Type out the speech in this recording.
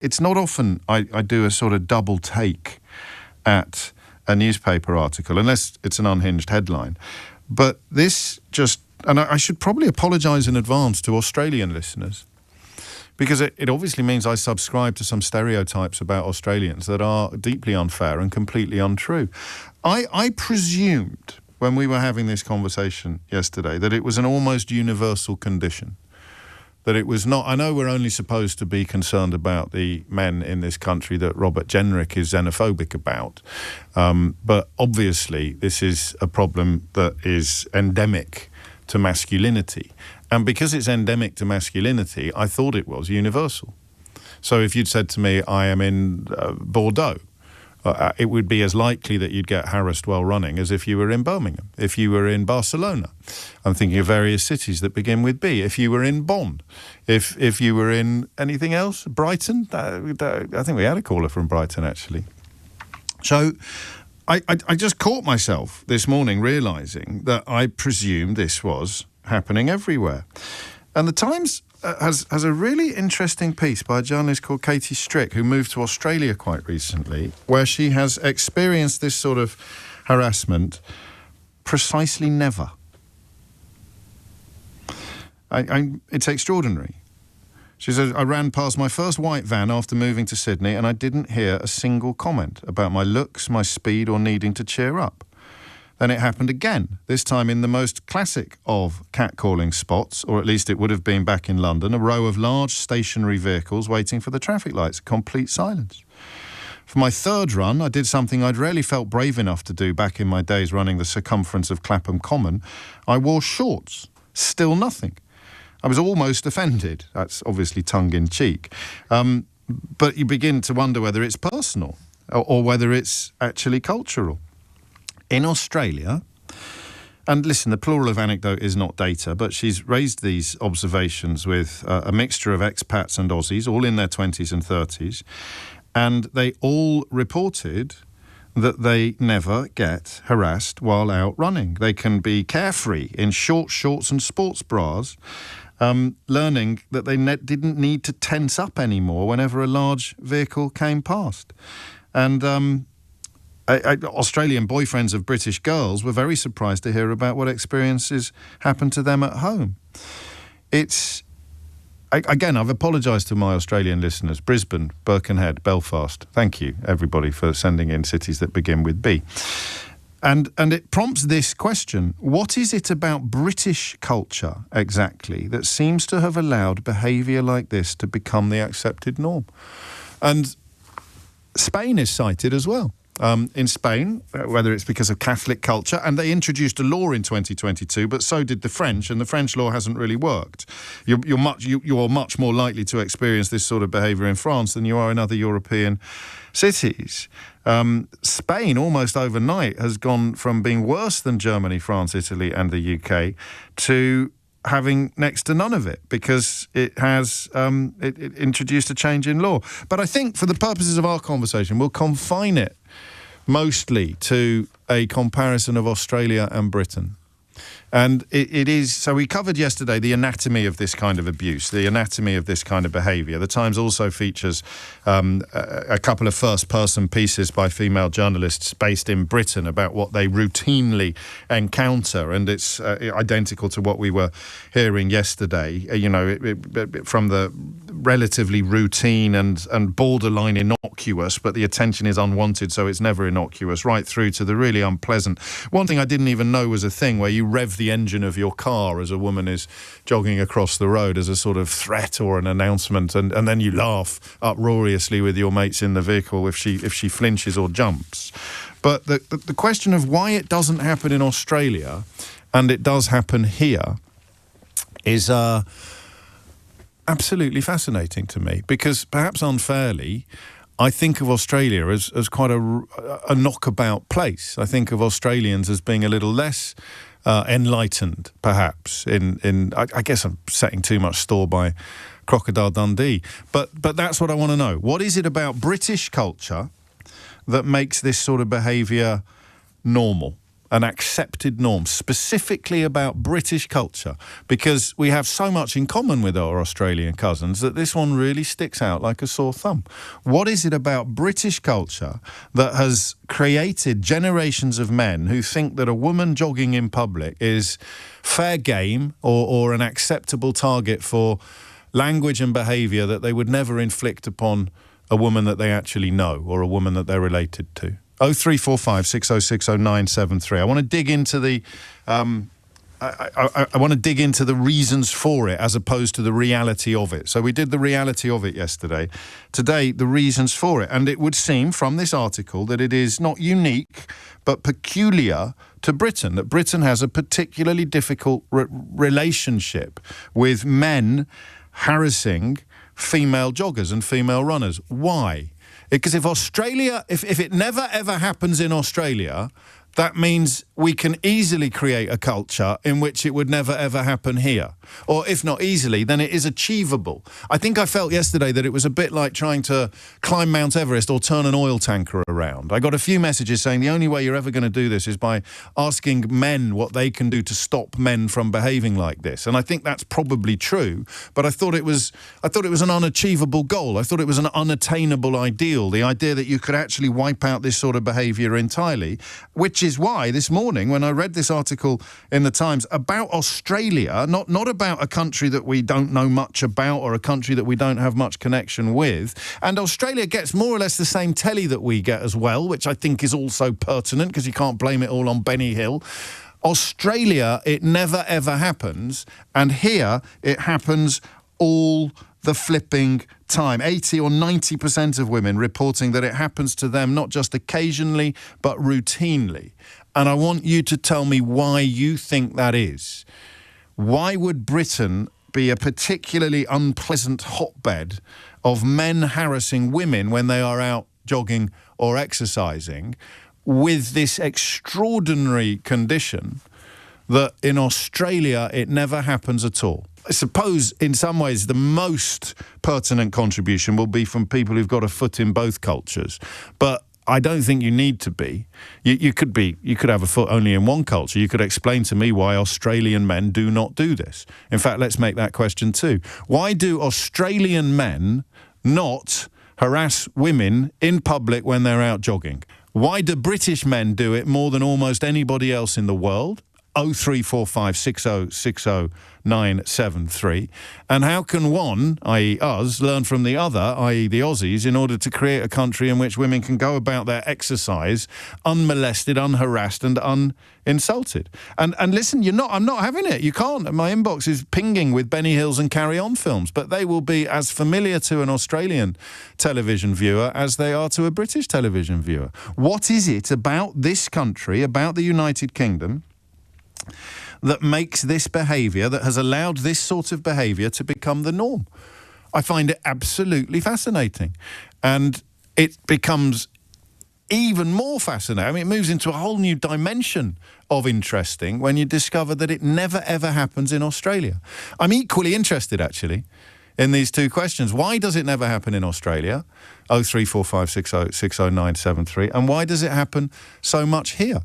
It's not often I do a sort of double take at a newspaper article, unless it's an unhinged headline. But this just, and I should probably apologise in advance to Australian listeners, because it obviously means I subscribe to some stereotypes about Australians that are deeply unfair and completely untrue. I presumed when we were having this conversation yesterday that it was an almost universal condition. That it was not, I know we're only supposed to be concerned about the men in this country that Robert Jenrick is xenophobic about. But obviously this is a problem that is endemic to masculinity. And because it's endemic to masculinity, I thought it was universal. So if you'd said to me, I am in Bordeaux, it would be as likely that you'd get harassed while running as if you were in Birmingham, if you were in Barcelona. I'm thinking of various cities that begin with B. If you were in Bonn, if you were in anything else, Brighton. I think we had a caller from Brighton, actually. So I just caught myself this morning realising that I presumed this was happening everywhere. And the Times has a really interesting piece by a journalist called Katie Strick, who moved to Australia quite recently, where she has experienced this sort of harassment precisely never. It's extraordinary. She says, I ran past my first white van after moving to Sydney and I didn't hear a single comment about my looks, my speed or needing to cheer up. Then it happened again, this time in the most classic of catcalling spots, or at least it would have been back in London, a row of large stationary vehicles waiting for the traffic lights, complete silence. For my third run, I did something I'd rarely felt brave enough to do back in my days running the circumference of Clapham Common. I wore shorts, still nothing. I was almost offended, that's obviously tongue-in-cheek, but you begin to wonder whether it's personal or whether it's actually cultural. In Australia, and listen, the plural of anecdote is not data, but she's raised these observations with a mixture of expats and Aussies, all in their 20s and 30s, and they all reported that they never get harassed while out running. They can be carefree in short shorts and sports bras, learning that they didn't need to tense up anymore whenever a large vehicle came past. And Australian boyfriends of British girls were very surprised to hear about what experiences happened to them at home. Again, I've apologised to my Australian listeners. Brisbane, Birkenhead, Belfast. Thank you, everybody, for sending in cities that begin with B. And it prompts this question. What is it about British culture, exactly, that seems to have allowed behaviour like this to become the accepted norm? And Spain is cited as well. In Spain, whether it's because of Catholic culture, and they introduced a law in 2022, but so did the French, and the French law hasn't really worked. You're much more likely to experience this sort of behaviour in France than you are in other European cities. Spain, almost overnight, has gone from being worse than Germany, France, Italy, and the UK to having next to none of it, because it has it introduced a change in law. But I think for the purposes of our conversation, we'll confine it mostly to a comparison of Australia and Britain. And it is, so we covered yesterday the anatomy of this kind of abuse, the anatomy of this kind of behaviour. The Times also features a couple of first-person pieces by female journalists based in Britain about what they routinely encounter, and it's identical to what we were hearing yesterday, from the relatively routine and borderline innocuous, but the attention is unwanted, so it's never innocuous, right through to the really unpleasant. One thing I didn't even know was a thing where you rev the engine of your car as a woman is jogging across the road as a sort of threat or an announcement, and then you laugh uproariously with your mates in the vehicle if she flinches or jumps. But the question of why it doesn't happen in Australia and it does happen here is absolutely fascinating to me, because perhaps unfairly I think of Australia as quite a knockabout place. I think of Australians as being a little less enlightened, perhaps. I guess I'm setting too much store by Crocodile Dundee, but that's what I want to know. What is it about British culture that makes this sort of behaviour normal? an accepted norm, specifically about British culture, because we have so much in common with our Australian cousins that this one really sticks out like a sore thumb. What is it about British culture that has created generations of men who think that a woman jogging in public is fair game or an acceptable target for language and behaviour that they would never inflict upon a woman that they actually know or a woman that they're related to? 0345 6060 973. I want to dig into the I want to dig into the reasons for it as opposed to the reality of it. So we did the reality of it yesterday. Today, the reasons for it. And it would seem from this article that it is not unique but peculiar to Britain, that Britain has a particularly difficult relationship with men harassing female joggers and female runners. Why? Because if it never ever happens in Australia, that means we can easily create a culture in which it would never ever happen here. Or if not easily, then it is achievable. I think I felt yesterday that it was a bit like trying to climb Mount Everest or turn an oil tanker around. I got a few messages saying the only way you're ever going to do this is by asking men what they can do to stop men from behaving like this. And I think that's probably true, but I thought it was an unachievable goal. I thought it was an unattainable ideal, the idea that you could actually wipe out this sort of behaviour entirely, which is why this morning when I read this article in the Times about Australia, not about a country that we don't know much about or a country that we don't have much connection with, and Australia gets more or less the same telly that we get as well, which I think is also pertinent because you can't blame it all on Benny Hill. Australia, it never ever happens, and here it happens all the flipping time. 80 or 90% of women reporting that it happens to them not just occasionally but routinely. And I want you to tell me why you think that is. Why would Britain be a particularly unpleasant hotbed of men harassing women when they are out jogging or exercising, with this extraordinary condition that in Australia it never happens at all? I suppose in some ways the most pertinent contribution will be from people who've got a foot in both cultures. But I don't think you need to be. You could have a foot only in one culture. You could explain to me why Australian men do not do this. In fact, let's make that question too. Why do Australian men not harass women in public when they're out jogging? Why do British men do it more than almost anybody else in the world? 0345 6060 973. And how can one, i.e. us, learn from the other, i.e. the Aussies, in order to create a country in which women can go about their exercise unmolested, unharassed and uninsulted? And listen, I'm not having it. You can't. My inbox is pinging with Benny Hills and Carry On films, but they will be as familiar to an Australian television viewer as they are to a British television viewer. What is it about this country, about the United Kingdom, that makes this behaviour, that has allowed this sort of behaviour to become the norm? I find it absolutely fascinating. And it becomes even more fascinating. I mean, it moves into a whole new dimension of interesting when you discover that it never, ever happens in Australia. I'm equally interested, actually, in these two questions. Why does it never happen in Australia? 0345 6060 973. And why does it happen so much here?